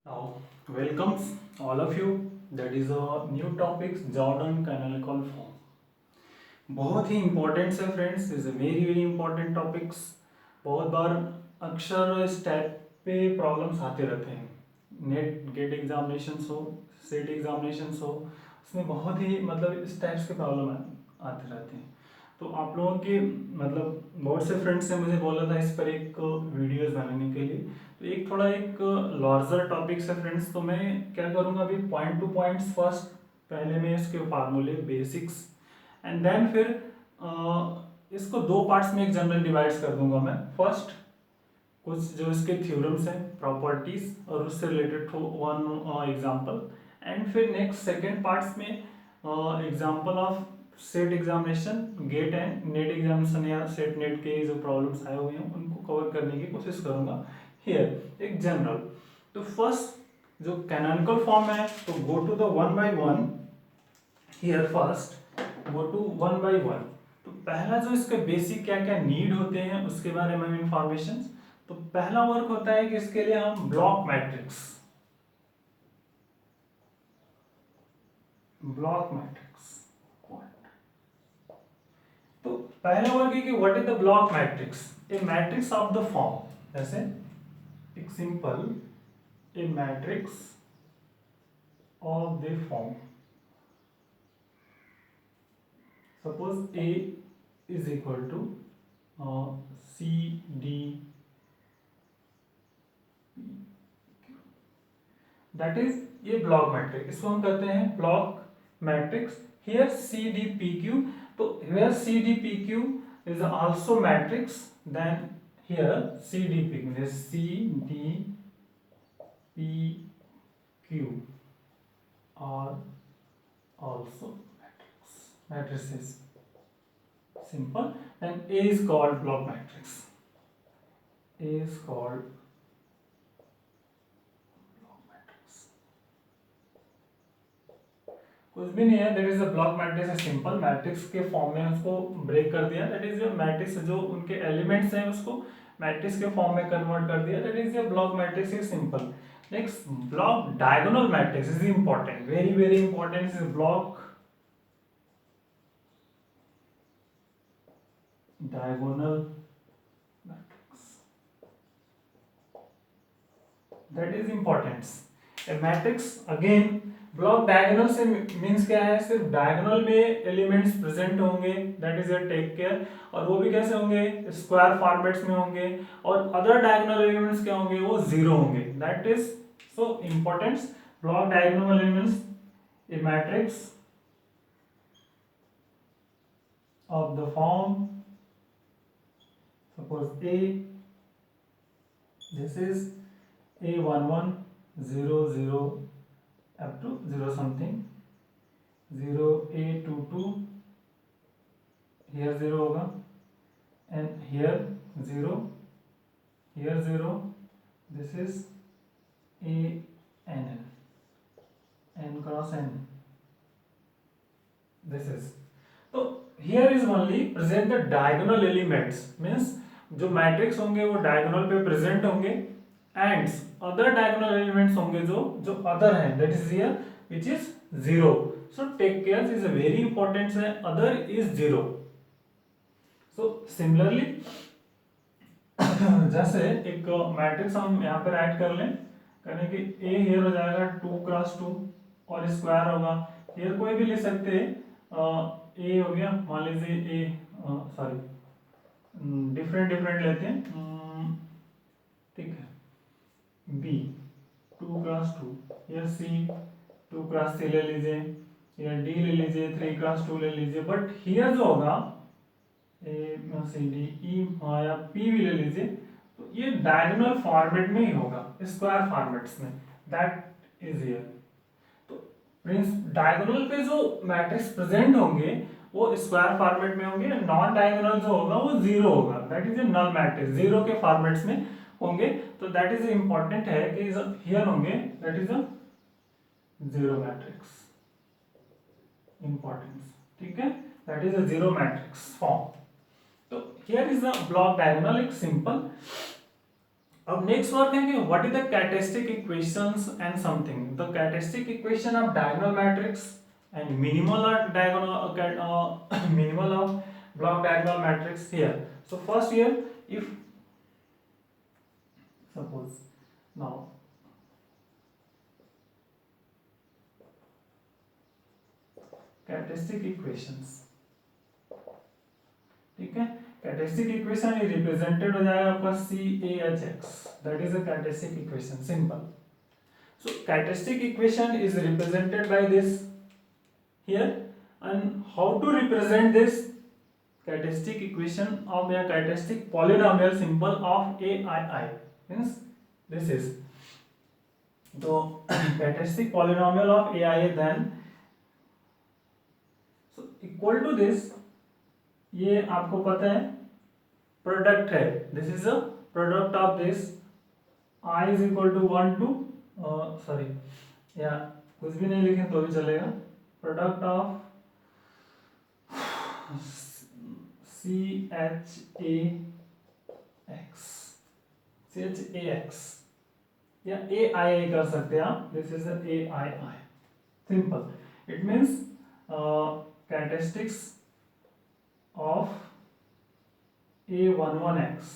Now, welcomes all of you. That is a new topic, Jordan canonical form. बहुत ही important है friends, is a very very topics. बहुत बार अक्सर इस type पे problems आते रहते हैं. नेट गेट एग्जामिनेशन हो, सेट एग्जामिनेशन हो, उसमें बहुत ही मतलब इस टाइप्स के प्रॉब्लम आते रहते हैं. तो आप लोगों के मतलब बहुत से फ्रेंड्स ने मुझे बोला था इस पर एक वीडियोस बनाने के लिए. तो एक थोड़ा एक लार्जर टॉपिक्स है फ्रेंड्स. तो मैं क्या करूँगा अभी पॉइंट टू पॉइंट्स फर्स्ट. पहले मैं इसके फार्मूले बेसिक्स एंड देन फिर इसको दो पार्ट्स में एक जनरल डिवाइड्स कर दूंगा मैं. फर्स्ट कुछ जो इसके थ्योरम्स हैं, प्रॉपर्टीज, और उससे रिलेटेड वन एग्जांपल. एंड फिर नेक्स्ट सेकंड पार्ट्स में example of SET examination, GATE and NET examination या सेट नेट के जो प्रॉब्लम्स आए हुए हैं उनको कवर करने की कोशिश करूंगा हियर एक जनरल. तो फर्स्ट जो कैनोनिकल फॉर्म है, तो go to the one by one here. First go to one by one. तो पहला जो इसके बेसिक क्या क्या नीड होते हैं उसके बारे में इंफॉर्मेशन. तो पहला वर्क होता है कि इसके लिए हम ब्लॉक मैट्रिक्स, ब्लॉक मैट्रिक्स. तो पहला वर्क है कि what is the block matrix. A matrix of the form, जैसे एक simple a matrix of the form. Suppose A is equal to C D, that is ये ब्लॉक मैट्रिक्स. इसको हम कहते हैं block matrix. Here C D P Q. तो here C D P Q is also matrix. Then here C D P Q, C D P Q are also matrices. Simple. And A is called block matrix. A is called block matrix. कुछ भी नहीं है. That is a block matrix है. Simple matrix के form में उसको break कर दिया. दैट इज मैट्रिक्स जो उनके एलिमेंट्स हैं उसको मैट्रिक्स के फॉर्म में कन्वर्ट कर दिया. That is block matrix is simple. Next block diagonal matrix is important, very very important. Is block diagonal matrix. That is importance. A matrix again block diagonal से means क्या है, सिर्फ diagonal में elements present होंगे. That is take care. और वो भी कैसे होंगे, स्क्वायर फॉर्मेट्स में होंगे. और अदर डायगोनल एलिमेंट्स क्या होंगे, वो जीरो होंगे. That is so importance. Block diagonal elements A matrix of the form. Suppose A, this is A11 0 0 up to 0 something, 0 A22 here 0 होगा, and here 0, here 0. This is A N N, N cross N. This is. तो here is only present the diagonal elements, means जो matrix होंगे वो diagonal पे present होंगे. And other diagonal elements होंगे जो जो अदर है, that is here which is zero. So take care, is a very important है. Other is zero. So similarly जैसे एक मैट्रिक्स हम यहाँ पर ऐड कर लें, करें कि ए हियर हो जाएगा 2x2 और स्क्वायर होगा. हियर कोई भी ले सकते हैं. ए हो गया, मान लीजिए ए, सॉरी डिफरेंट डिफरेंट लेते हैं. ठीक है. बी 2x2, या सी 2x3 ले लीजिए, या डी ले लीजिए 3x2 ले लीजिए. बट हियर जो होगा ए सी डी ई या पी भी ले लीजिए, तो ये डायगोनल फॉर्मेट में ही होगा, स्क्वायर फॉर्मेट्स में. That is here. तो प्रिंस डायगोनल पे जो मैट्रिक्स प्रेजेंट होंगे वो स्क्वायर फॉर्मेट में होंगे. नॉन डायगोनल जो होगा वो जीरो होगा. That is a null matrix, zero के फॉर्मेट्स में होंगे. तो दैट इज इंपॉर्टेंट है कि हियर होंगे, that is a zero matrix. Importance, ठीक है. That is a zero matrix form. तो here is a block diagonal, एक सिंपल. अब नेक्स्ट वर्क है कि what is the characteristic equations and something. The characteristic equation of diagonal matrix and minimal of diagonal minimal of block diagonal matrix here. So first here, if suppose now characteristic equations, ठीक है, characteristic equation ये represented हो जाएगा आपका CAHX, that is a characteristic equation, simple. So characteristic equation is represented by this here. And how to represent this characteristic equation of a characteristic polynomial symbol of AII means this is the characteristic polynomial of AII, then so equal to this, ये आपको पता है product है, this is a product of this I is equal to 1 to sorry या कुछ भी नहीं लिखें तो भी चलेगा, प्रोडक्ट ऑफ CHAX या AII कर सकते हैं आप, this is AII, simple. It means characteristics of A11X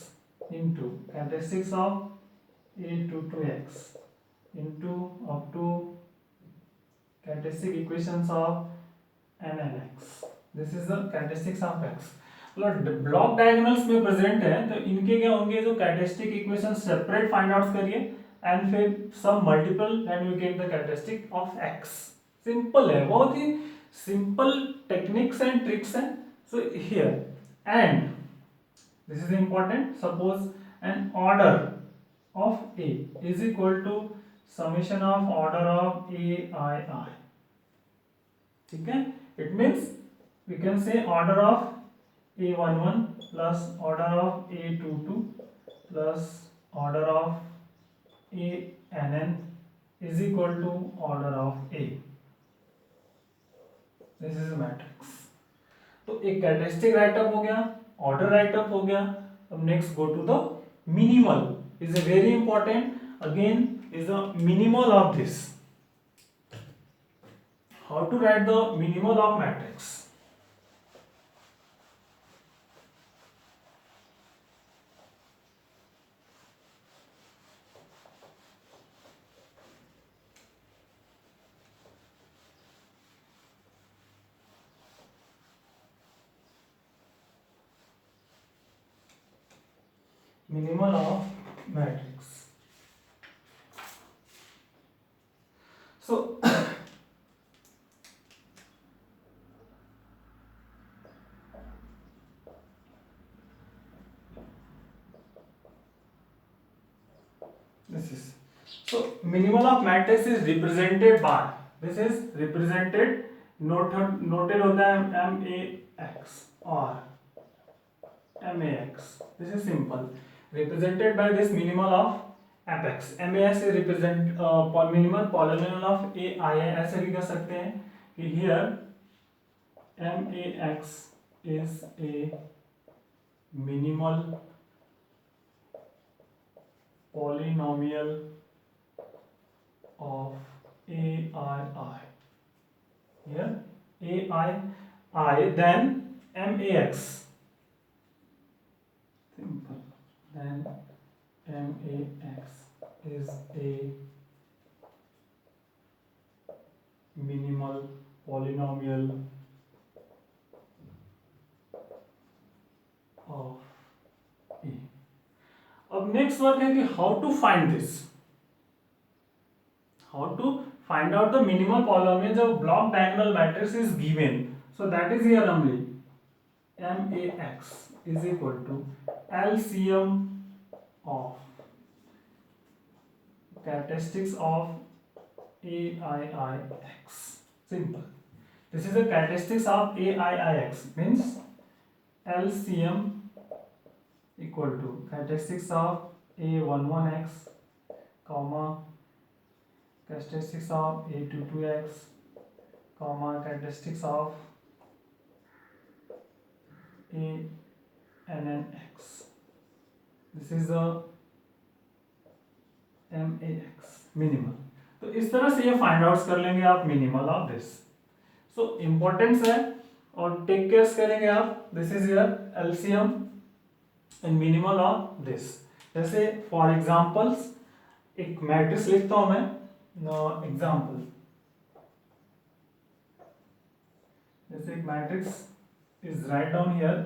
into characteristics of A22X into up to characteristic equations of NNX. This is the characteristics of X. मतलब ब्लॉक डायगोनल्स में present है तो इनके क्या होंगे, जो characteristic equation separate find out करिए and फिर some multiple and we get the characteristic of X. Simple है, बहुत ही सिंपल टेक्निक्स एंड ट्रिक्स हैं. So here and this is important, suppose an order of A is equal to summation of order of AII, ठीक है. it means we can say order of A11 plus order of A22 plus order of ANN is equal to order of A. this is a matrix. तो एक characteristic write up हो गया, order write up हो गया. अब next go to the minimal, is a very important, again is the minimal of this. How to write the minimal of matrix. Minimal of matrix. So this is, so minimal of matrix is represented by, this is represented noted होता है MAX or MAX. this is simple, represented by this minimal of apex. MAX is represent minimal polynomial of AII. ऐसे भी कर सकते हैं कि here MAX is a minimal polynomial of AII. Here AII, then MAX, simple, then MAX is a minimal polynomial of A. अब next work है कि how to find this, how to find out the minimal polynomial जब block diagonal matrix is given. So that is here only MAX is equal to LCM of characteristics of AIIX. Simple. This is the characteristics of AIIX, means LCM equal to characteristics of A11X, comma characteristics of A22X, comma characteristics of ANNX. This is the MAX minimal. तो इस तरह से ये find out कर लेंगे आप minimal of this. So importance है और टेक केयर करेंगे आप। This is your LCM and minimal of this. जैसे फॉर एग्जांपल्स एक मैट्रिक्स लिखता हूं मैं एग्जांपल। जैसे एक matrix is write down here,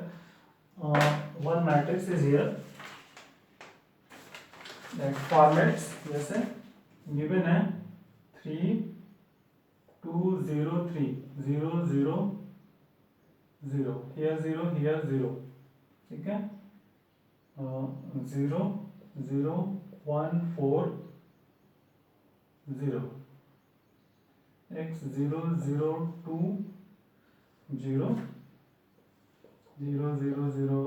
one matrix is here that formats जैसे गिवन है 3 2 0 3 0 0 0 हियर 0 हियर 0, ठीक है, 0 0 1 4 0 x 0 0 2 0 0 0 0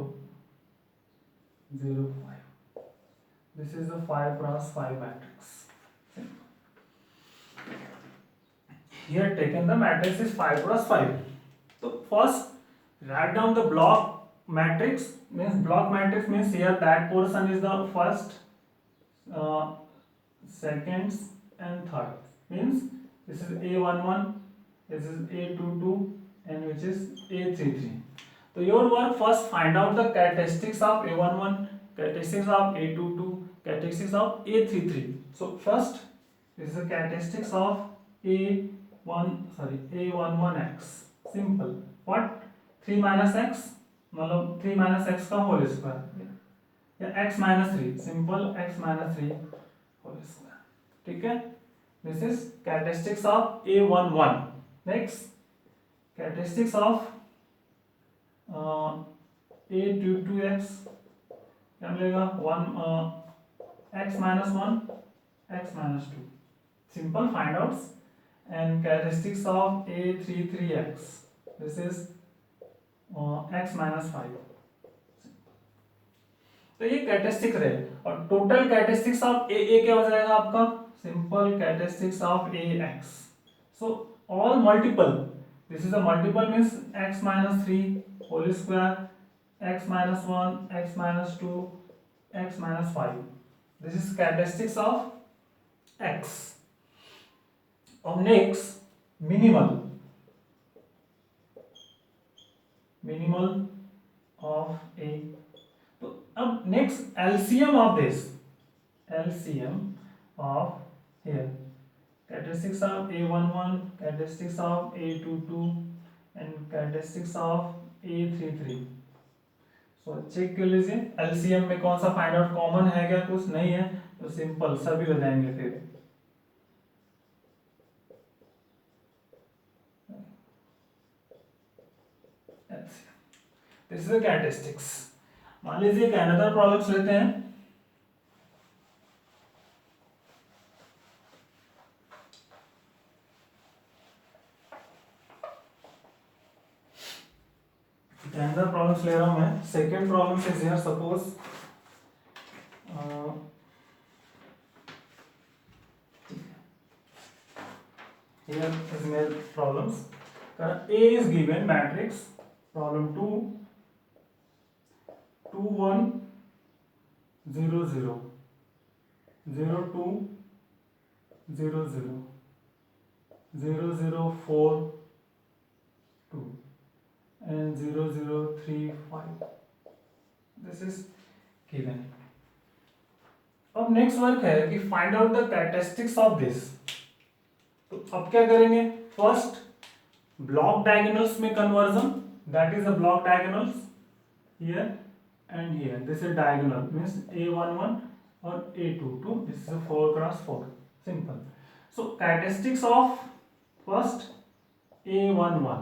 0 5. This is a 5 cross 5 matrix. Here taken the matrix is 5 cross 5. So first write down the block matrix. Means block matrix means here that portion is the first, second and third. Means this is A11, this is A22 and which is A33. So your work first find out the characteristics of A11, characteristics of A22, characteristics of A33. So first this is the characteristics of A11x. Simple. What? 3 minus x मतलब 3 minus x का whole square या x minus 3, simple x minus 3 whole square, ठीक है। This is characteristics of A11. Next characteristics of A22x क्या मिलेगा 1 x minus 1 x minus 2, simple find outs. And characteristics of A33x, this is x minus 5. तो ये characteristics रहे और total characteristics of ए क्या हो जाएगा आपका simple characteristics of A X. So all multiple, this is a multiple means x minus 3 whole square x minus 1 x minus 2 x minus 5. This is characteristics of x. अब next minimal of A. तो अब next LCM of this, LCM of here characteristics of A11, characteristics of A22 and characteristics of A33. So check कर लीजिए LCM में कौन सा find out common है क्या, कुछ नहीं है तो सिंपल सभी हो जाएंगे फिर. This is the characteristics. मान लीजिए एक अनदर प्रॉब्लम्स लेते हैं. अनदर प्रॉब्लम्स ले रहा हूं मैं. Second problem is here. Suppose here is my problems. A is given matrix problem 2 2 1 0 0 0 2 0 0 0 0 4 2 and 0 0 3 5. This is given. अब नेक्स्ट वर्क है कि find out the characteristics of this. तो अब क्या करेंगे, फर्स्ट ब्लॉक डायगोनल्स में conversion, that is the block diagonals here and here. This is diagonal means A11 और A22. This is 4 cross 4. Simple. So characteristics of first A11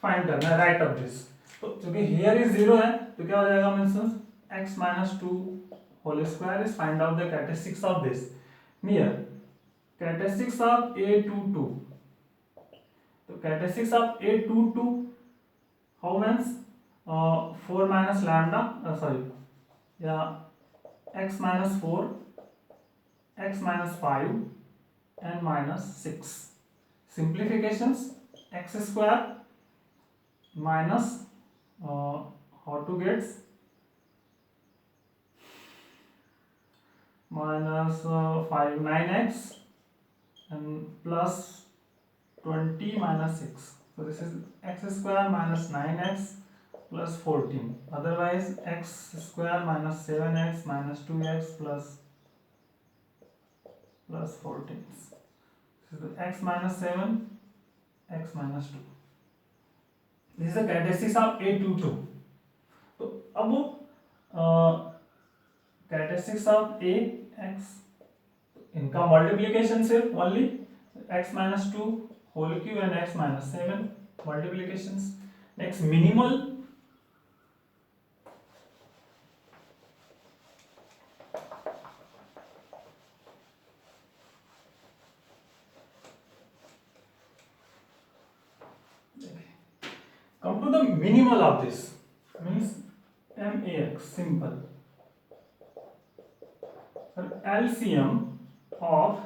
find करना है. Right of this. तो क्योंकि here is 0 है तो क्या हो जाएगा means x minus 2 whole square is find out the characteristics of this. Near characteristics of A22. तो characteristics of A22 how means 4 minus lambda x minus 4 x minus 5 and minus 6. Simplifications x square minus how to get minus 5 9x and plus 20 minus 6. So this is x square minus 9x plus 14. Otherwise x square minus 7x minus 2x plus 14. This is the x minus 7, x minus 2. This is the characteristics of A22. तो अब characteristics of Ax, इनका multiplication सिर्फ only x minus 2 whole cube and x minus 7 multiplications. Next minimal, come to the minimal of this means max simple. LCM of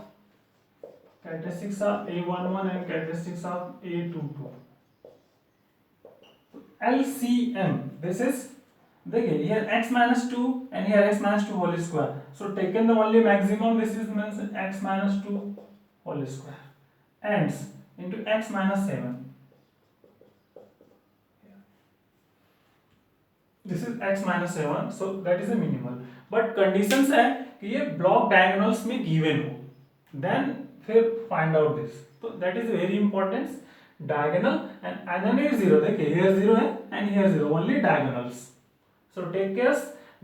characteristics of A11 and characteristics of A22. LCM, this is, देखिए here x minus 2 and here x minus 2 whole square. So taken the only maximum, this is means x minus 2 whole square ends into x minus 7. This is x minus 7, so that is a minimal. But conditions है कि ये block diagonals में given हो, then फिर find out this. तो that is very important. Diagonal and another is 0. देखिए here 0 है and here 0, only diagonals. So take care,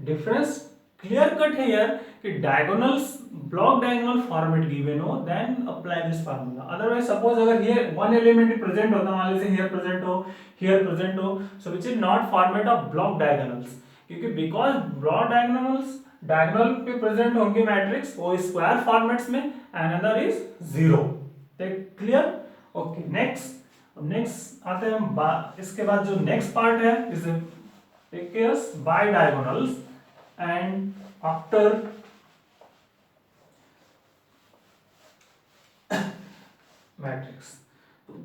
difference clear cut है here कि diagonals block diagonal format given हो, then apply this formula. Otherwise suppose अगर here one element present होता, मान लीजिए here present हो, here present हो, so which is not format of block diagonals, क्योंकि because block diagonals diagonal पे present होंगे मैट्रिक्स वो स्क्वायर फॉर्मेट्स में, another is 0. take clear. Okay, next आते हैं हम इसके बाद जो next part है is take care by diagonals and after matrix.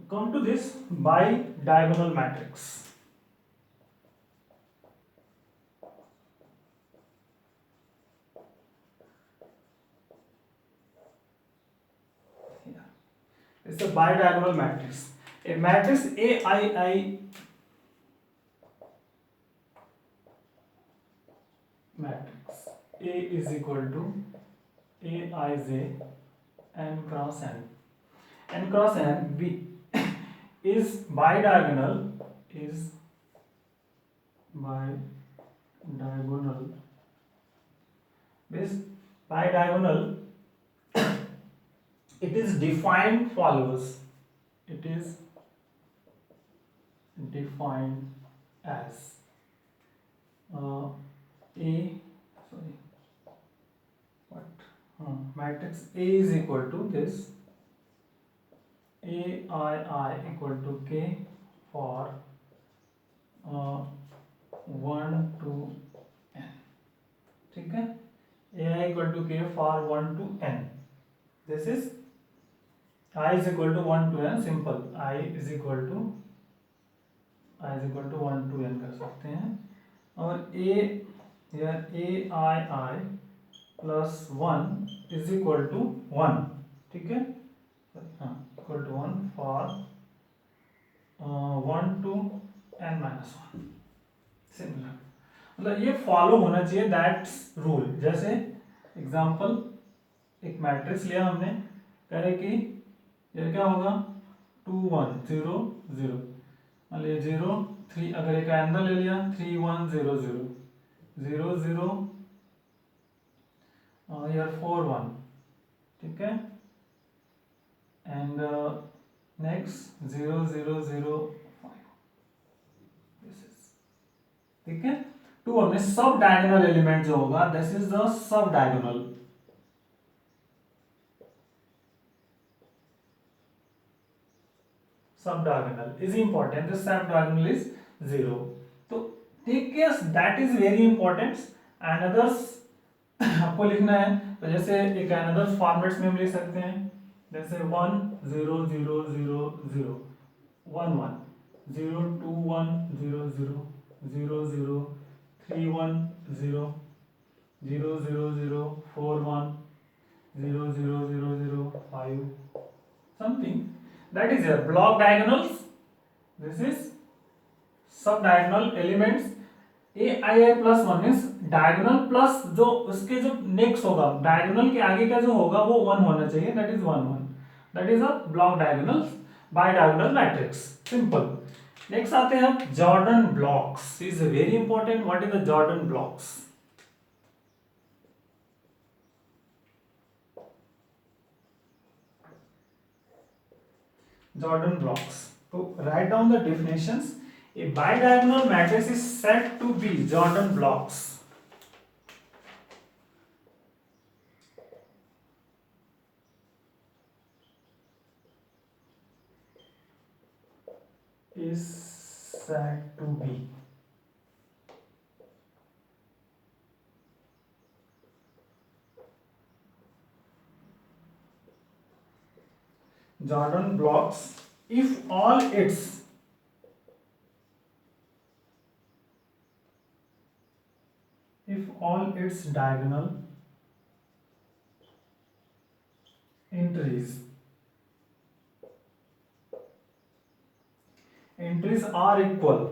Come to this by diagonal matrix. It's a bidiagonal matrix. A matrix AII matrix. A is equal to Aij n cross n. N cross n B is bidiagonal. This bidiagonal it is defined follows. It is defined as matrix A is equal to this AII equal to K for 1 to n. ठीक है, AI equal to K for 1 to n. This is I is equal to 1 to n, simple. I is equal to 1 to n कर सकते हैं, और A या AII plus 1 is equal to 1. ठीक है, हाँ equal to 1 for 1 to n minus 1. Similar, मतलब ये फॉलो होना चाहिए दैट्स रूल. जैसे एग्जांपल एक मैट्रिक्स लिया हमने, कह रहे कि ये क्या होगा 2 1 0 0, मान लीजिए 0 3, अगर एक अंदर ले लिया 3 1 0 0 0 0 यार 4 1, ठीक है, एंड नेक्स्ट 0 0 0 5. ठीक है, 2 में सब डायगोनल एलिमेंट जो होगा this is the sub diagonal. Sub diagonal is important. The sub diagonal is 0. तो take care, that is very important. Another आपको लिखना है, तो जैसे एक another फॉर्मेट्स में हम लिख सकते हैं, जैसे 1 0 0 0 0 1 1 0 2 1 0 0 0 0 3 1 0 0 0 0 4 1 0 0 0 0 5 something. That is your block diagonals. This is sub diagonal elements A I I plus one means diagonal plus जो उसके जो नेक्स्ट होगा डायगोनल के आगे का जो होगा वो वन होना चाहिए. That is one one. That is a block diagonals bye diagonal matrix. Simple. Next आते हैं अब Jordan blocks. Is very important. What is the Jordan blocks? Jordan blocks. So write down the definitions. A bidiagonal matrix is said to be Jordan blocks. Is said to be. Jordan blocks if all its diagonal entries are equal.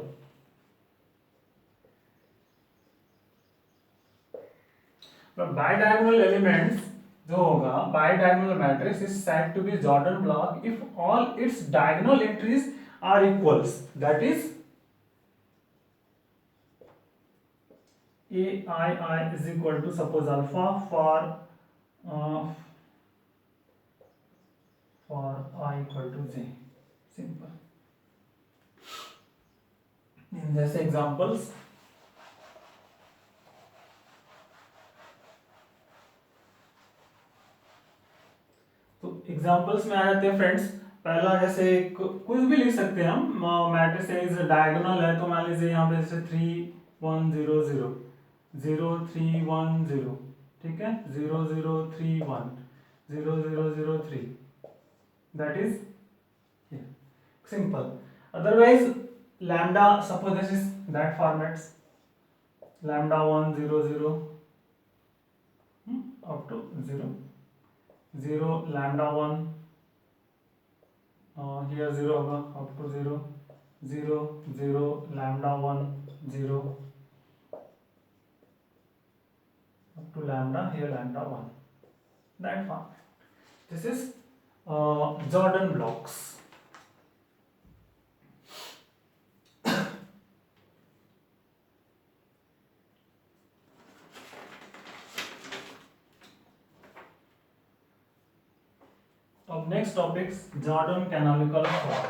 But bidiagonal elements जो होगा bidiagonal matrix is said to be Jordan block if all its diagonal entries are equals. That is ai is equal to suppose alpha for I equal to j. Simple. In this examples, तो examples में आ जाते हैं friends. पहला जैसे कुछ भी लिख सकते हैं हम. मैट्रिक्स इज डायगोनल है तो मान लीजिए यहाँ पे जैसे 3 1 0 0 0 3 1 0. ठीक है. 0 0 3 1 0 0 0 3. That is simple. Otherwise lambda, suppose this is that formats, lambda 1 0 0 up to 0 0 lambda 1 here 0 होगा up to 0 0 0 lambda 1 0 up to lambda here lambda 1. That format. This is Jordan blocks. Of next topics, Jordan canonical form.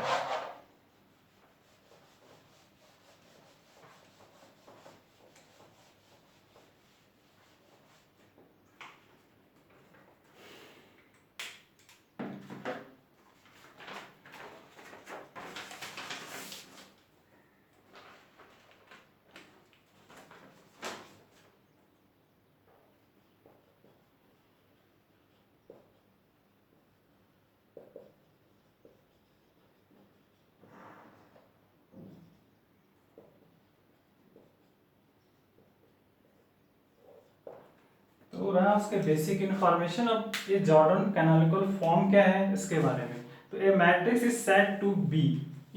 तो रहा उसके basic information. अब ये Jordan canonical form क्या है इसके बारे में. तो a matrix is said to be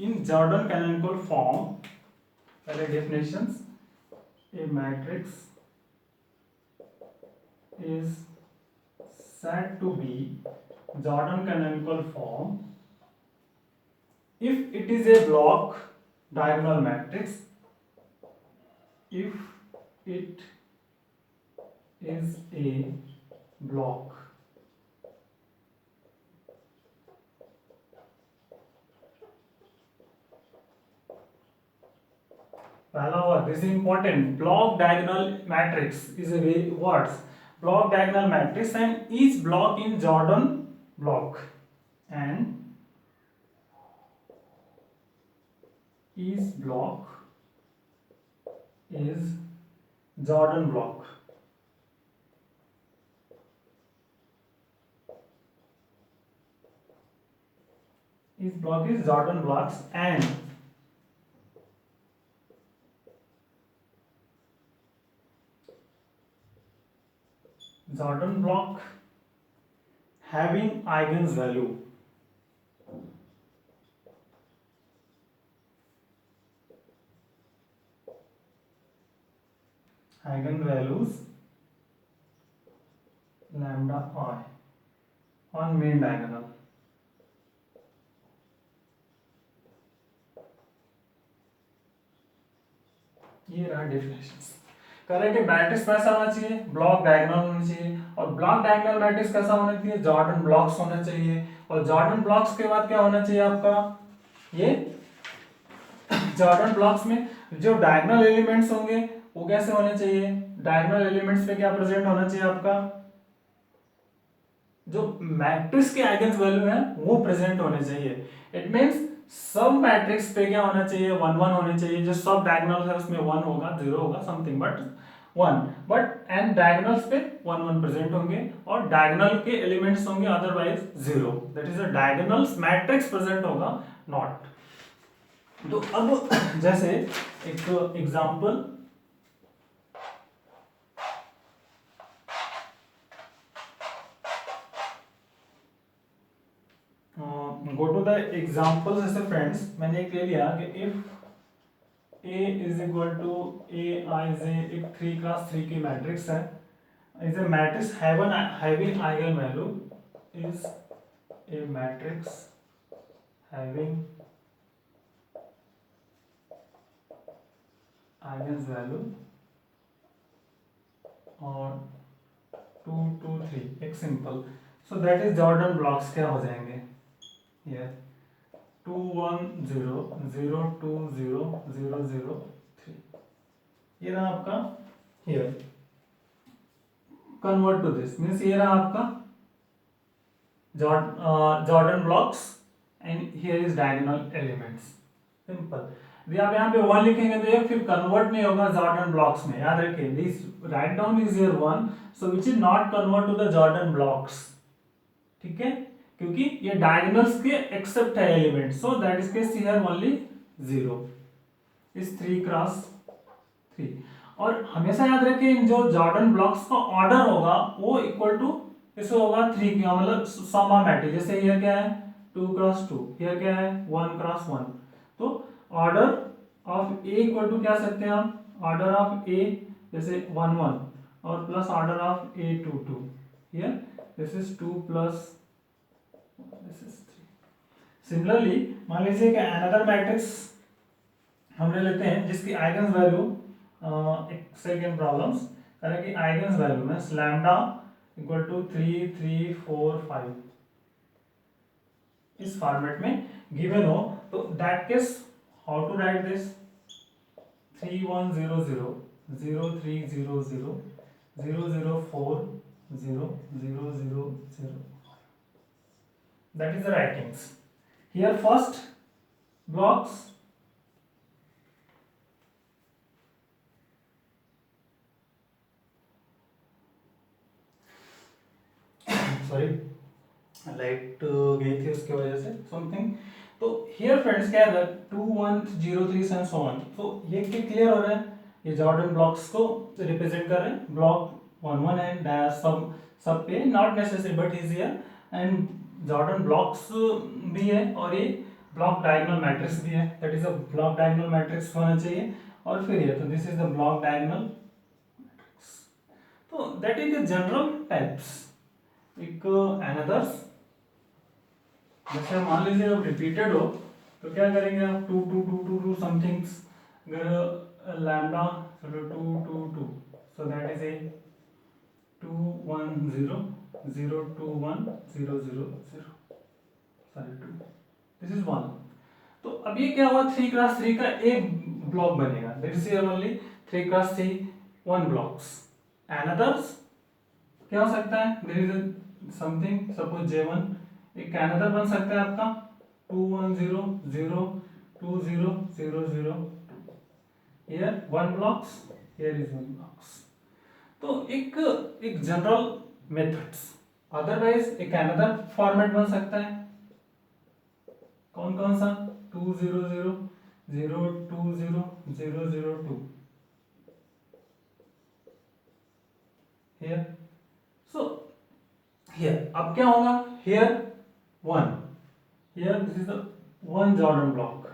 in Jordan canonical form. पहले definitions. A matrix is said to be Jordan canonical form if it is a block diagonal matrix, if it is a block पहला word. This is important. Block diagonal matrix is a words. Block diagonal matrix and each block in Jordan block and each block is Jordan block. Each block is Jordan blocks and Jordan block having eigenvalue. Eigenvalues lambda I on main diagonal. ये रहा definition. कह रहे हैं कि matrix कैसा होना चाहिए, block diagonal होना चाहिए, और ब्लॉक डायगोनल मैट्रिक्स कैसा होना चाहिए, जॉर्डन ब्लॉक्स होना चाहिए, और जॉर्डन ब्लॉक्स के बाद क्या होना चाहिए आपका, ये जॉर्डन ब्लॉक्स में जो डायगोनल एलिमेंट्स होंगे वो कैसे होने चाहिए, डायगोनल एलिमेंट्स पे क्या प्रेजेंट होना चाहिए आपका, जो मैट्रिक्स के आइगन वैल्यू है वो प्रेजेंट होने चाहिए। इट मींस सब मैट्रिक्स पे क्या होना चाहिए, वन वन होने चाहिए, जो सब डायगोनल है उसमें वन होगा, जीरो होगा, something but one, but and diagonals पे वन वन प्रेजेंट होंगे, और डायगोनल के एलिमेंट्स होंगे otherwise zero, that is a diagonals matrix present होगा नॉट। तो अब जैसे एक example, go to the example. जैसे फ्रेंड्स मैंने एक ले लिया कि if A is equal to A I J, एक 3x3 की मैट्रिक्स है, is a matrix having eigenvalue, is a matrix having eigenvalue और 2 2 3, एक simple, so that is Jordan blocks क्या हो जाएंगे, here 2 1 0 0 2 0 0 0 3, ये रहा आपका here, convert to this means ये रहा आपका Jordan blocks and here is diagonal elements, simple. आप यहाँ पे वन लिखेंगे तो ये फिर कन्वर्ट नहीं होगा जॉर्डन ब्लॉक्स में, याद रखिए this write down is your one, so which is not convert to the Jordan blocks, ठीक है, क्योंकि ये डायगोनल्स के एक्सेप्ट है element, so that is case here only zero is 3x3। और हमेशा याद रखिए जो जॉर्डन ब्लॉक्स का ऑर्डर होगा वो इक्वल टू इससे होगा 3 का, मतलब सम मैट्रिक्स, जैसे हियर क्या है 2x2, हियर क्या है 1x1, तो order of A equal to क्या सकते हैं हम, ऑर्डर ऑफ ए जैसे 1 1 और plus order of A 2 2, here this is 2 plus this is 3। Similarly मान लीजिए कि अनदर मैट्रिक्स हम ले लेते हैं जिसकी आइगन वैल्यू, एक सेकंड प्रॉब्लम्स करें कि आइगन वैल्यू में लैम्डा इक्वल टू 3 3 4 5 इस फॉर्मेट में गिवन हो, तो that case how to write this, 3 1 0 0 0 3 0 0 0 0 4 0 0 0 0, that is the writings. Here first blocks sorry light गई थी उसके वजह से समथिंग। तो हियर फ्रेंड्स क्या है 2 1 0 3 एंड सो ऑन, तो ये क्लियर हो रहा है, ये जॉर्डन ब्लॉक्स को रिप्रेजेंट कर रहे हैं, ब्लॉक 1 1 एंड सब पे not necessary but is here, and Jordan blocks भी है और ये ब्लॉक डायगोनल मैट्रिक्स भी है, that is a block diagonal matrix होना चाहिए, और फिर ये तो this is the block diagonal matrix. तो that is the general types. एक अनदर्स, जैसे मान लीजिए जब रिपीटेड हो तो क्या करेंगे आप 2 2 2 2 2 समथिंग्स, अगर लैम्डा चलो 2 2 2, सो that is A 2 1 0 0 2 1 0 0 0, sorry 2, this is 1। तो अब ये क्या हुआ 3x3 का एक ब्लॉक बनेगा, that is only 3x3 1 blocks. Another's क्या हो सकता है, there is something suppose J1, एक अनदर बन सकता है आपका 2 1 0 0 2 0 0 0 2, here 1 blocks, here is 1 blocks. तो एक जनरल मेथड्स, अदरवाइज एक अनदर फॉर्मेट बन सकता है, कौन कौन सा 2 0 0 0 2 0 0 0 2, हियर हियर अब क्या होगा, here one, here this is the one Jordan block,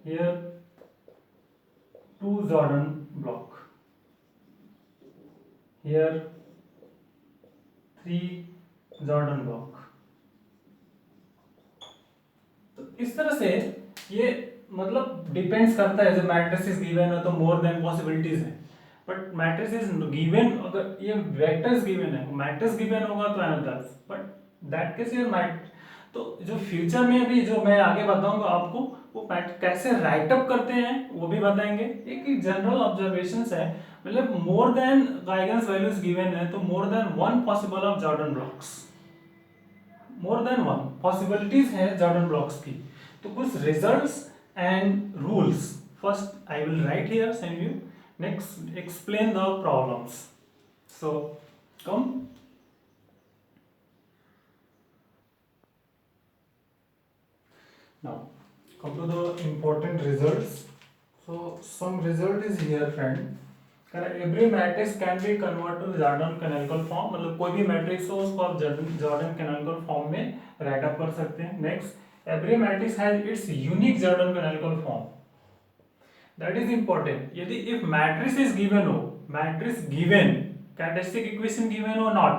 here two Jordan block, here three Jordan block. तो इस तरह से ये मतलब डिपेंड्स करता है, जो मैट्रिक्स इज गिवन है तो मोर देन पॉसिबिलिटीज है, बट मैट्रिक्स इज गिवन, अगर ये वेक्टर्स गिवन है, मैट्रिक्स गिवन होगा तो अनदर, बट दैट केस ये मैट, तो जो फ्यूचर में भी जो मैं आगे बताऊंगा आपको, वो कैसे राइट अप करते हैं वो भी बताएंगे। एक जनरल ऑब्जर्वेशंस है, मतलब मोर देन आइगन्स वैल्यूज गिवन है तो more then one possible of Jordan blocks, more than one possibilities है जॉर्डन ब्लॉक्स की। तो कुछ results and rules, first I will write here send you, next explain the problems. So come, now come to the important results. So some result is here friend, every matrix can be convert to Jordan canonical form, मतलब कोई भी matrix हो उसको आप Jordan canonical form में write up कर सकते हैं। Next, every matrix has its unique Jordan canonical form, that is important. यदि इफ मैट्रिक्स इज गिवन हो, matrix given, characteristic equation given हो not,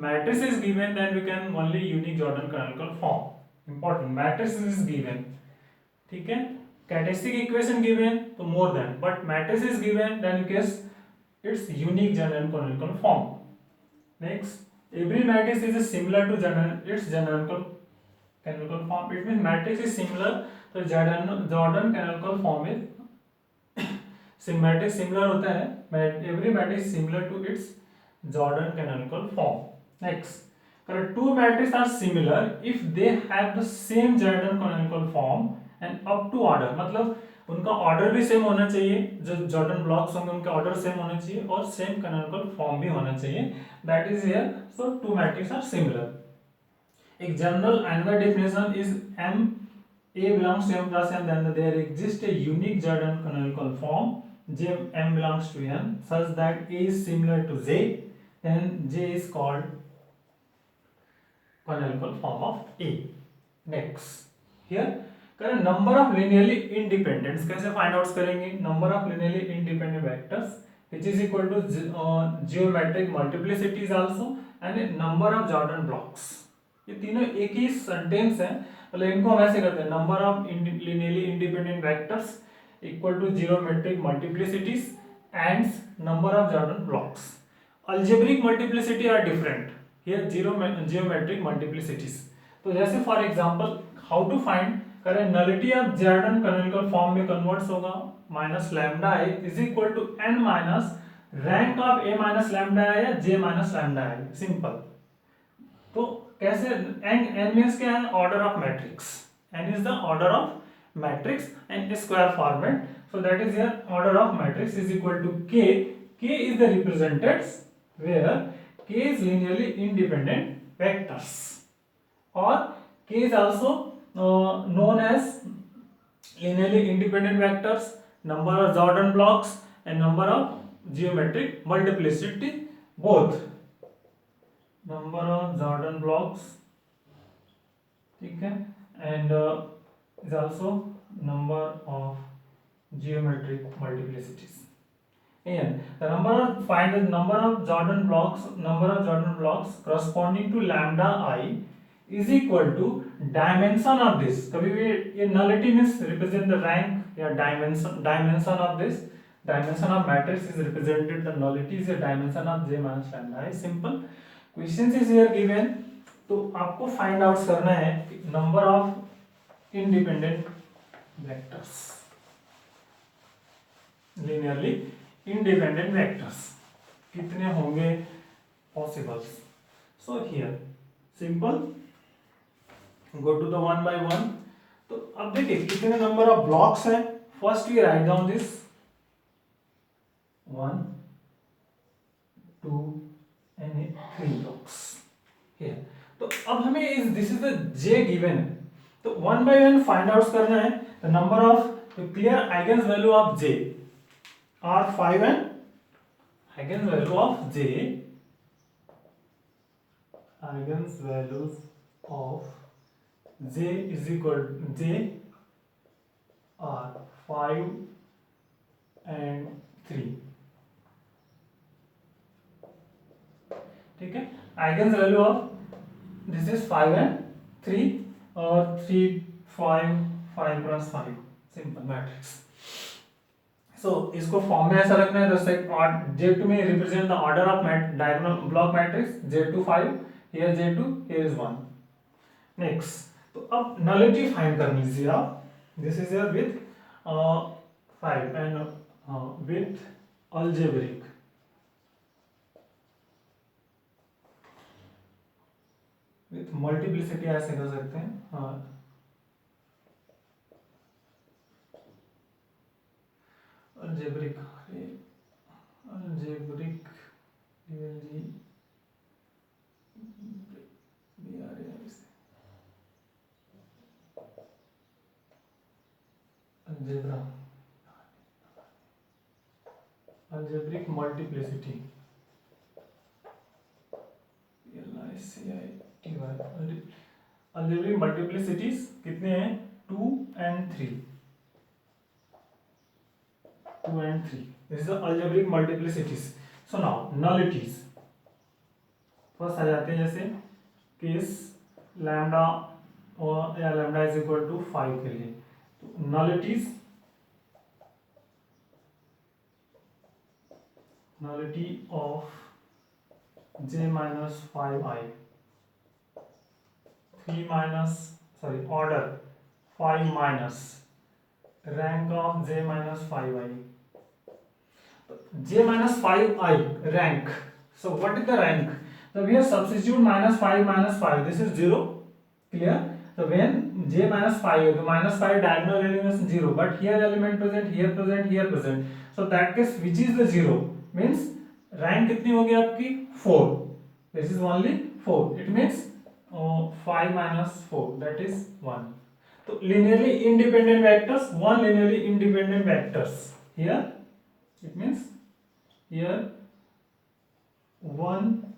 matrix is given then we can only unique Jordan canonical form, important, matrix is given, ठीक है, characteristic equation given तो more than, but matrix is given then you case its unique general canonical form. Next, every matrix is similar to its general canonical form. It means matrix is similar तो Jordan canonical form is matrix similar होता है, every matrix similar to its Jordan canonical form. Next, two matrices are similar if they have the same Jordan canonical form and up to order, मतलब उनका order भी same होना चाहिए, जो Jordan blocks होंगे उनका ऑर्डर सेम होना चाहिए और सेम कैनोनिकल फॉर्म भी होना चाहिए, that is here. So two matrix are similar. एक general another definition is M A belongs to M plus N then there exist a unique Jordan canonical form J M belongs to N such that A is similar to J, then J is called canonical form of A. Next, here करें number of linearly independent, कैसे find out करेंगे, number of linearly independent vectors which is equal to geometric multiplicity is also and number of Jordan blocks. ये तीनों एक ही sentence है, मतलब इनको हम ऐसे करते हैं, number of linearly independent vectors equal to geometric multiplicities and number of Jordan blocks. Algebraic multiplicity are different, here geometric multiplicities. तो जैसे for example how to find, करें nullity of Jordan canonical form में converts होगा minus lambda I is equal to N minus rank of A minus lambda I या J minus lambda I, simple. तो कैसे, N N means क्या है, order of matrix, n is the order of matrix and square format, so that is here order of matrix is equal to K, K is the represented where K is linearly independent vectors or k is also known as linearly independent vectors, number of Jordan blocks and number of geometric multiplicity, both number of Jordan blocks, ठीक है, and is also number of geometric multiplicities. And the number of, find the number of Jordan blocks corresponding to lambda I is equal to dimension of this, कभी भी ये nullity means represent the rank या dimension of this, dimension of matrix is represented, the nullity is a dimension of j minus lambda I, simple questions is here given। तो आपको find out करना है number of independent vectors, linearly independent vectors कितने होंगे possibles। so here simple go to the one by one। तो अब देखिए कितने नंबर ऑफ ब्लॉक्स हैं, first we write down this 1 2 and 3 blocks here। तो अब हमें इस this is the j given है, तो one by one find out करना है the number of clear eigens value of j are 5 and eigenvalue of j, eigenvalues of j is equal j are 5 and 3. ठीक है, eigen value of this is 5 and 3 और 3 5 5 plus 5 simple matrix. सो इसको form में ऐसा रखना है जैसे J2 में represent the order of diagonal block matrix J2 5, here J2, here is 1. Next, तो अब नलिटी फाइंड कर लीजिए आप. This is your with 5 and with algebraic. With multiplicity ऐसे कर सकते हैं. Algebraic algebraic algebra algebraic multiplicity algebraic multiplicities कितने हैं? 2 and 3. 2 and 3. This is the algebraic multiplicities. So now nullities. First आ जाते हैं जैसे केस लैम्डा और या लैम्डा इज इक्वल टू 5 के लिए. तो नलिटीज, nullity of j minus 5i, 3 minus order 5 minus rank of j minus 5i. j minus 5i rank. So what is the rank? So we have substitute minus 5, this is 0. Clear? So when j minus 5, the minus 5 diagonal value is 0, but here element present, here present, here present. So that case which is the 0 means rank कितनी होगी आपकी? 4. This is only 4. It means 5 minus 4, that is 1. So linearly independent vectors, one linearly independent vectors. Here it means here one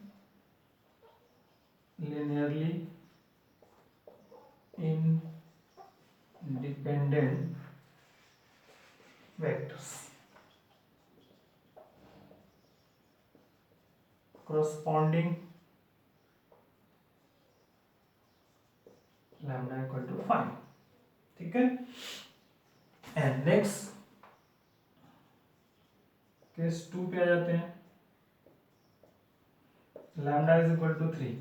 linearly independent vectors corresponding lambda equal to 5. ठीक है. And next case 2 पे आ जाते हैं. Lambda is equal to 3.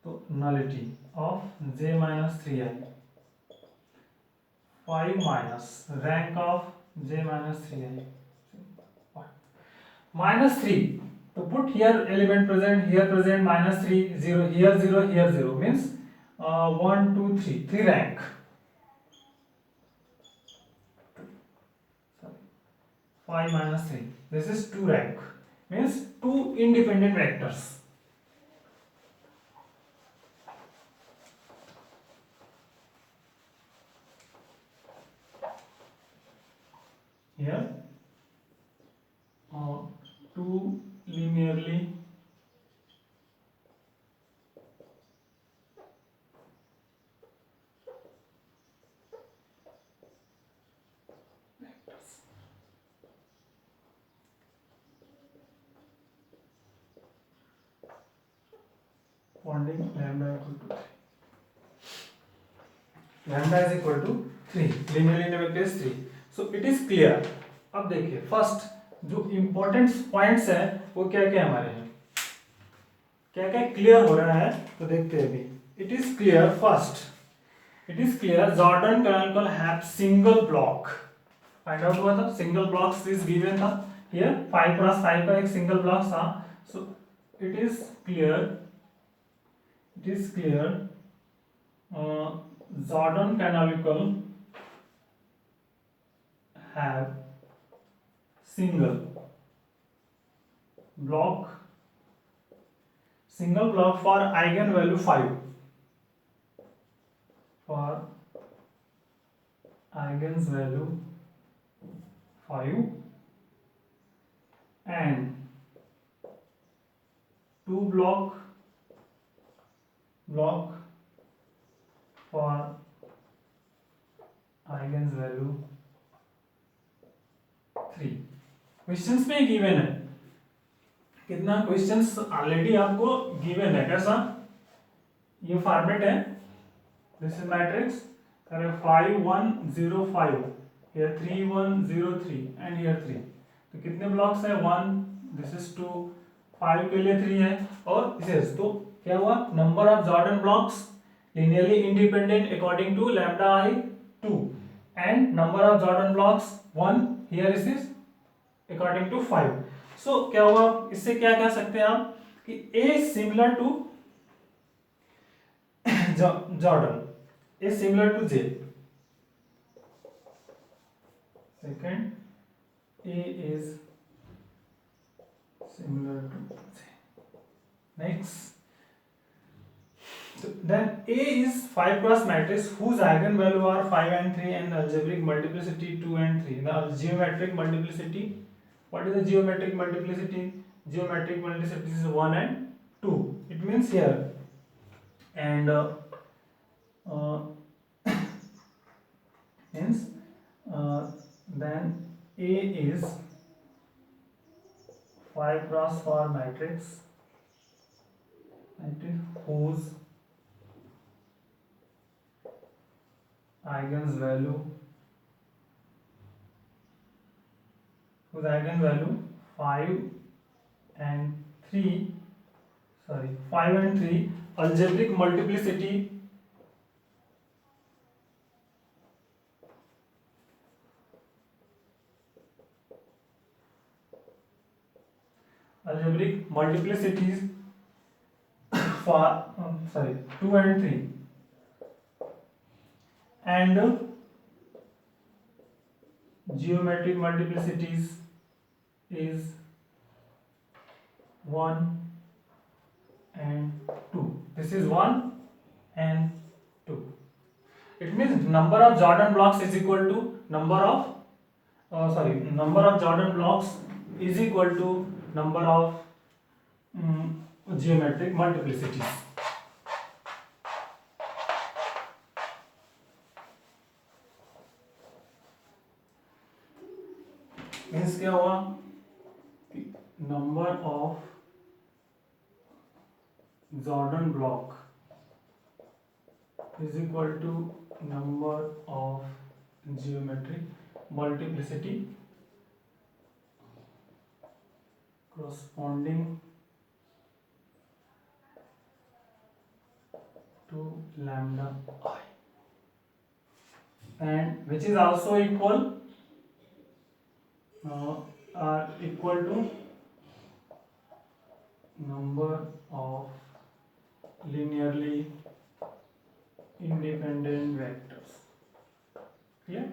तो nullity of j minus 3i, 5 minus rank of j minus 3i, minus 3. तो put here element present, here present, minus 3, 0, here 0, here 0 means 1 2 3, 3 rank. 5 minus 3, this is 2 rank, means 2 independent vectors. Here 2 linearly vectors. Corresponding lambda equal to 3. Lambda is equal to 3. Linearly independent vector is 3. So it is clear. अब देखिए first जो important points हैं वो क्या क्या हमारे हैं, क्या क्या क्लियर हो रहा है तो देखते हैं अभी. It is clear. First, it is clear Jordan canonical have single block. Find out हुआ था, सिंगल ब्लॉक्स इज गिवन था. हियर 5 क्रॉस 5 का एक सिंगल ब्लॉक था. So it is clear Jordan canonical have single block for eigenvalue 5, for eigenvalue 5 and 2 block for eigen's value 3। Questions में given है कितना, questions already आपको गिवन है। कैसा ये फॉर्मेट है, दिस इज मैट्रिक्स, करें 5 1 0 5, हियर 3 1 0 3 एंड हियर 3। तो कितने ब्लॉक्स है 1, दिस इज 2, 5 के लिए 3 है और दिस। तो क्या हुआ, number of Jordan blocks linearly independent according to lambda I 2 and number of Jordan blocks 1, here is this according to 5। so क्या हुआ, इससे क्या कह सकते हैं आप कि A similar to Jordan, A similar to J, second A is similar to J। next, then A is 5 cross matrix whose eigenvalue are 5 and 3 and algebraic multiplicity 2 and 3। The geometric multiplicity, what is the geometric multiplicity? Geometric multiplicity is 1 and 2, it means here, and means then A is 5 cross 4 matrix whose eigenvalue 5 and 3, sorry 5 and 3, algebraic multiplicity multiplicities for 2 and 3 and geometric multiplicities is 1 and 2, this is 1 and 2, it means number of Jordan blocks is equal to number of Jordan blocks is equal to number of geometric multiplicities। मीन्स क्या हुआ, number of Jordan block is equal to number of geometric multiplicity corresponding to lambda I and which is also equal to number of linearly independent vectors। Clear,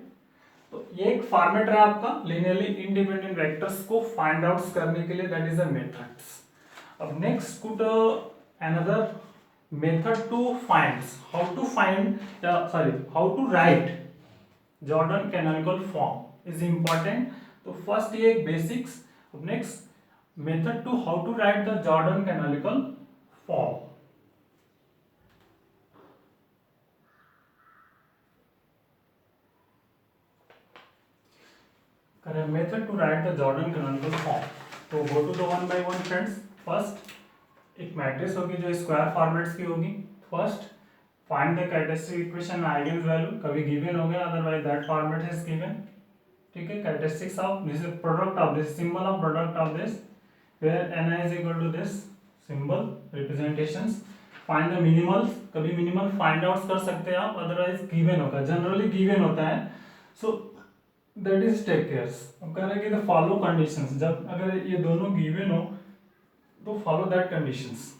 तो ये एक format है आपका linearly independent vectors को find out करने के लिए, that is a methods. अब next could another method to find how to write Jordan canonical form is important। तो फर्स्ट ये एक basics, next method to how to write the Jordan canonical form. करें method to write the Jordan canonical form. तो go to the one by one friends. First एक matrix होगी जो square formats की होगी। First find the characteristic equation eigen value, कभी given हो गया, otherwise that format is given. ठीक है, characteristics of this product of this symbol of product of this where n is equal to this symbol representations। Find the minimals, कभी minimal find out कर सकते हैं आप, otherwise given होगा, generally given होता है। So that is take cares. अब कह रहे हैं कि द फॉलो कंडीशंस, जब अगर ये दोनों गिवन हो तो follow that conditions.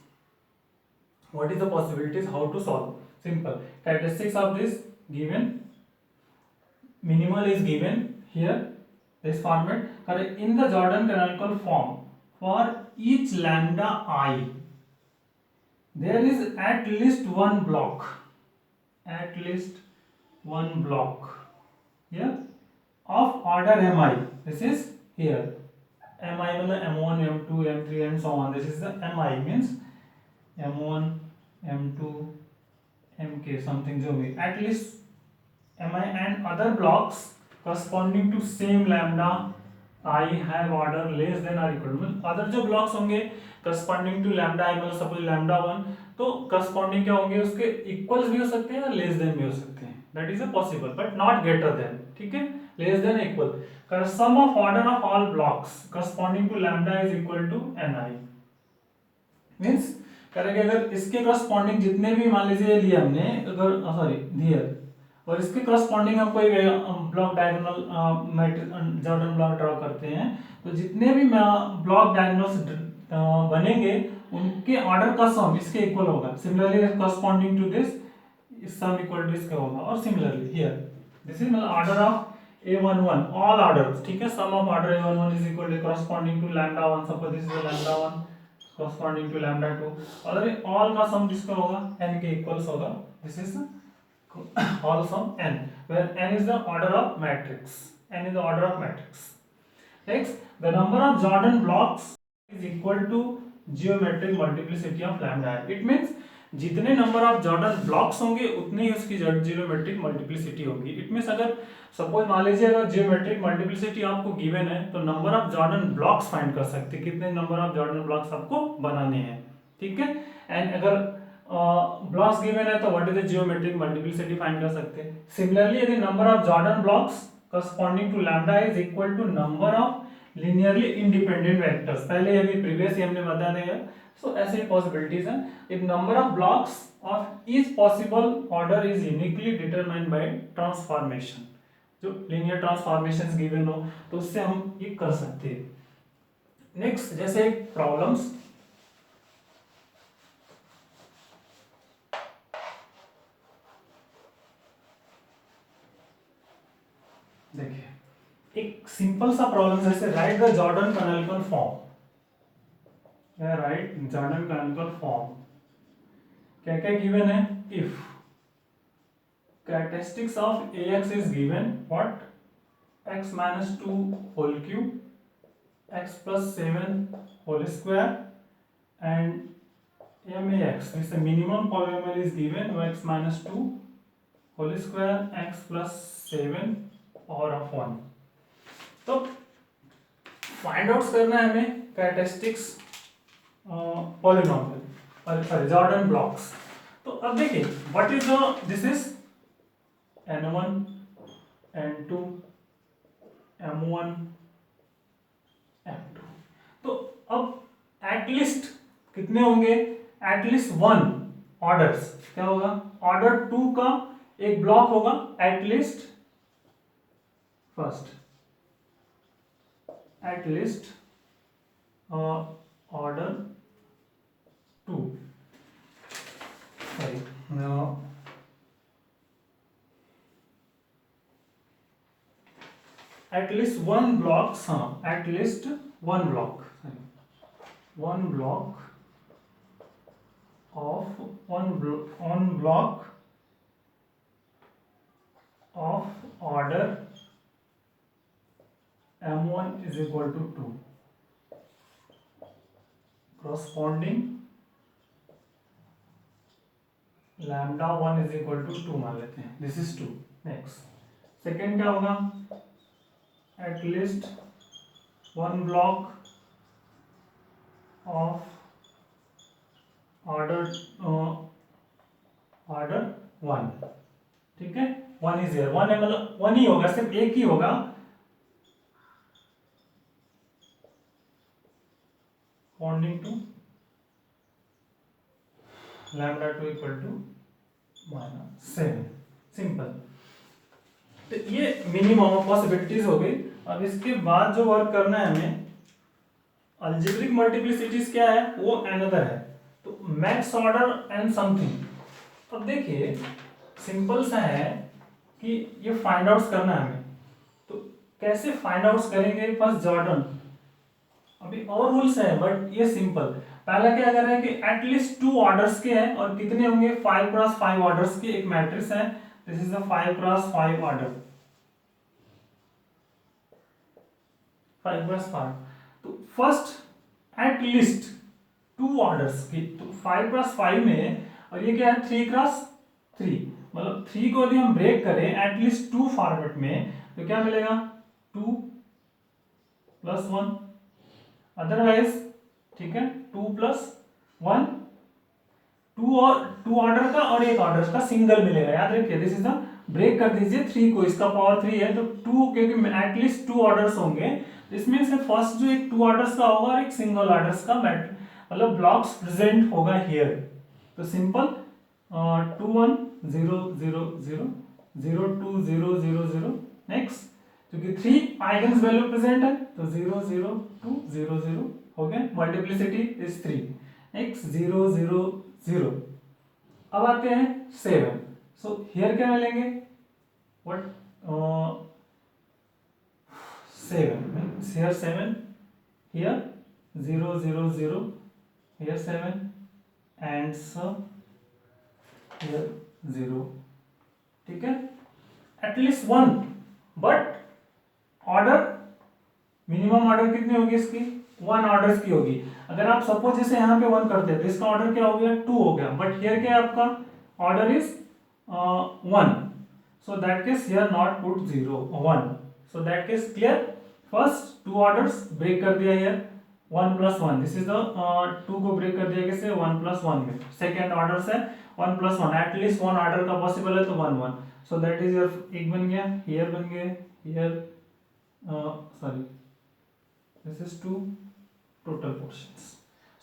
What is the possibilities, how to solve, simple. Characteristics of this given, minimal is given here, this format, correct, in the Jordan canonical form for each lambda I there is at least one block here of order mi, this is here mi मतलब m1 m2 m3 and so on. This is the mi means m1 m2 mk something जो भी at least mi and other blocks corresponding to same lambda I have order less than or equal to other जो blocks होंगे corresponding to lambda I मतलब suppose lambda 1 तो corresponding क्या होंगे उसके equals भी हो सकते हैं और लेस देन भी हो सकते हैं. That is a possible but not greater than. ठीक है, less than equal. Sum of order of all blocks corresponding to lambda is equal to ni means करेंगे अगर इसके corresponding जितने भी मान लीजिए लिए हमने अगर सॉरी हियर और इसके करस्पॉन्डिंग हम कोई block diagonal matrix Jordan block draw करते हैं तो जितने भी ब्लॉक डायगोनल्स बनेंगे उनके ऑर्डर का सम इसके इक्वल होगा. Similarly corresponding to this sum equal to इसका होगा. और सिमिलरली हियर दिस इज मतलब order of a11 all orders. ठीक है, sum of order a11 is equal to corresponding to lambda 1 suppose this is lambda 1 corresponding to lambda 2 और all का सम जिसका होगा n के इक्वल्स होगा. This is all sum n where n is the order of matrix. N is the order of matrix. Next, the number of Jordan blocks is equal to geometric multiplicity of lambda. It means जितने number of Jordan blocks होंगे उतनी ही उसकी geometric multiplicity होगी. It means अगर suppose मान लीजिए अगर geometric multiplicity आपको गिवन है तो number of Jordan blocks find कर सकते हैं कितने नंबर ऑफ जॉर्डन ब्लॉक्स आपको बनाने हैं. ठीक है, एंड अगर ब्लॉक्स गिवन है तो what is the geometric multiplicity find कर सकते हैं. सिमिलरली यदि number of Jordan blocks corresponding to lambda is equal to number of linearly independent vectors. पहले अभी प्रीवियस हमने बता दिया. सो ऐसे पॉसिबिलिटीज हैं. If number of blocks of each possible order is uniquely determined by transformation. जो linear transformations given हो तो उससे हम ये कर सकते हैं. नेक्स्ट जैसे प्रॉब्लम्स देखिए एक सिंपल सा प्रॉब्लम जैसे right the Jordan canonical form. Right Jordan canonical form क्या क्या गिवन है. If characteristics of ax is given what x minus 2 whole cube x plus 7 whole square and max means the minimum polynomial is given x minus 2 whole square x plus 7 power of 1. तो find out करना है हमें characteristics polynomial sorry Jordan blocks. तो अब देखिए what is the this is n1 n2 m1 m2. तो अब at least कितने होंगे. एटलीस्ट वन ऑर्डर्स क्या होगा. ऑर्डर 2 का एक ब्लॉक होगा at least first at least order 2 sorry no at least one block at least one block sorry one block of one block of order m1 is equal to 2 corresponding lambda 1 is equal to 2 मान लेते हैं. this is 2. next second क्या होगा. at least one block of order 1. ठीक है, 1 is here. 1 है मतलब 1 ही होगा, सिर्फ एक ही होगा. corresponding to lambda 2 equal to -7. Simple. तो ये मिनिमम पॉसिबिलिटीज हो गई. अब इसके बाद जो वर्क करना है हमें अलजेब्रिक मल्टीप्लिसिटीज क्या है वो अनदर है. तो मैक्स ऑर्डर एंड समथिंग. अब देखिए सिंपल सा है कि ये फाइंड आउट करना है हमें. तो कैसे फाइंड आउट करेंगे. फर्स्ट जॉर्डन अभी और रूल्स है बट ये सिंपल. पहला क्या कर रहे हैं कि एटलीस्ट 2 ऑर्डर्स के हैं और कितने होंगे 5 क्रॉस 5 ऑर्डर्स के एक मैट्रिक्स है. This is the 5 cross 5 order 5 cross 5. तो फर्स्ट एट लिस्ट 2 ऑर्डर्स की, तो 5x5 में, और ये क्या है 3x3, मतलब 3 को यदि हम ब्रेक करें एटलीस्ट 2 फॉर्मेट में तो क्या मिलेगा 2 + 1, अदरवाइज ठीक है 2 + 1, 2 और 2 ऑर्डर का और 1 ऑर्डर का सिंगल मिलेगा, याद रखिए दिस इज द, ब्रेक कर दीजिए 3 को, इसका पावर 3 है तो 2, क्योंकि एटलीस्ट 2 ऑर्डर्स होंगे, इसमें से फर्स्ट जो एक 2 ऑर्डर्स का होगा और एक सिंगल ऑर्डर्स का मतलब ब्लॉक्स प्रेजेंट होगा हियर। तो सिंपल 2 1 0 0 0 0 2 0 0 0, नेक्स्ट क्योंकि 3 आइगन्स वैल्यू प्रेजेंट है तो 0 0 2 0 0 हो गया, मल्टीप्लिसिटी इज 3, नेक्स्ट 0 0 0। अब आते हैं 7, सो हियर क्या मिलेंगे what 7 means here 7, here 0 0 0, here 7 and sum here 0, ठीक है, at least 1, but order minimum order कितनी होगी इसकी 1 ऑर्डर्स की होगी। अगर आप सपोज जैसे यहाँ पे 1 करते हैं तो इसका ऑर्डर क्या हो गया 2 हो गया, बट हियर क्या है आपका order is 1, so that case here not put 0 1, so that case clear, first 2 orders break कर दिया हियर 1 + 1, दिस इज द 2 को ब्रेक कर दिया कैसे 1 + 1 में, सेकेंड ऑर्डर से 1 + 1, एटलीस्ट 1 ऑर्डर का पॉसिबल है तो 1 1, सो दैट इज योर एक बन गया, हियर बन गया, here sorry this is 2 total portions.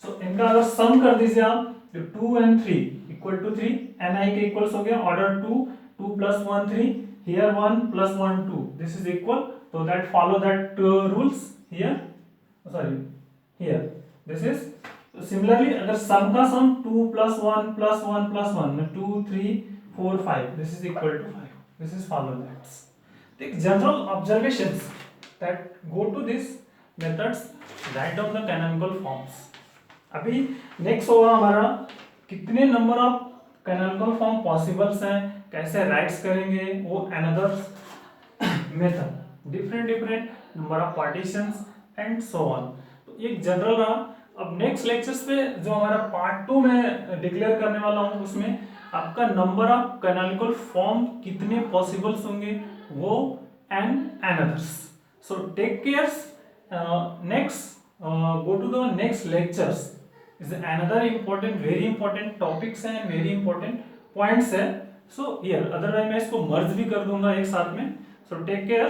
सो इनका अगर सम कर दीजिए आप तो 2 and 3 = 3, ni के इक्वल्स हो गया order 2 2 + 1 3, here 1 + 1 2, this is equal, so that follow that rules here, sorry here this is, so similarly अगर सम का सम 2 + 1 + 1 + 1 2 3 4 5, this is equal to 5, this is follow that, the general observations that go to this methods, write down the canonical forms। अभी next होगा हमारा कितने number of canonical form possibles हैं, कैसे rights करेंगे, वो another method, different number of partitions and so on. तो ये जनरल रहा। अब नेक्स्ट लेक्चर्स पे जो हमारा पार्ट 2 में डिक्लेयर करने वाला हूँ उसमें आपका नंबर ऑफ कैनोनिकल फॉर्म कितने पॉसिबल्स होंगे वो and another's. So take cares, next go to the next lectures is another important, very important topics and very important points है। so here otherwise मैं इसको मर्ज भी कर दूंगा एक साथ में। so take care।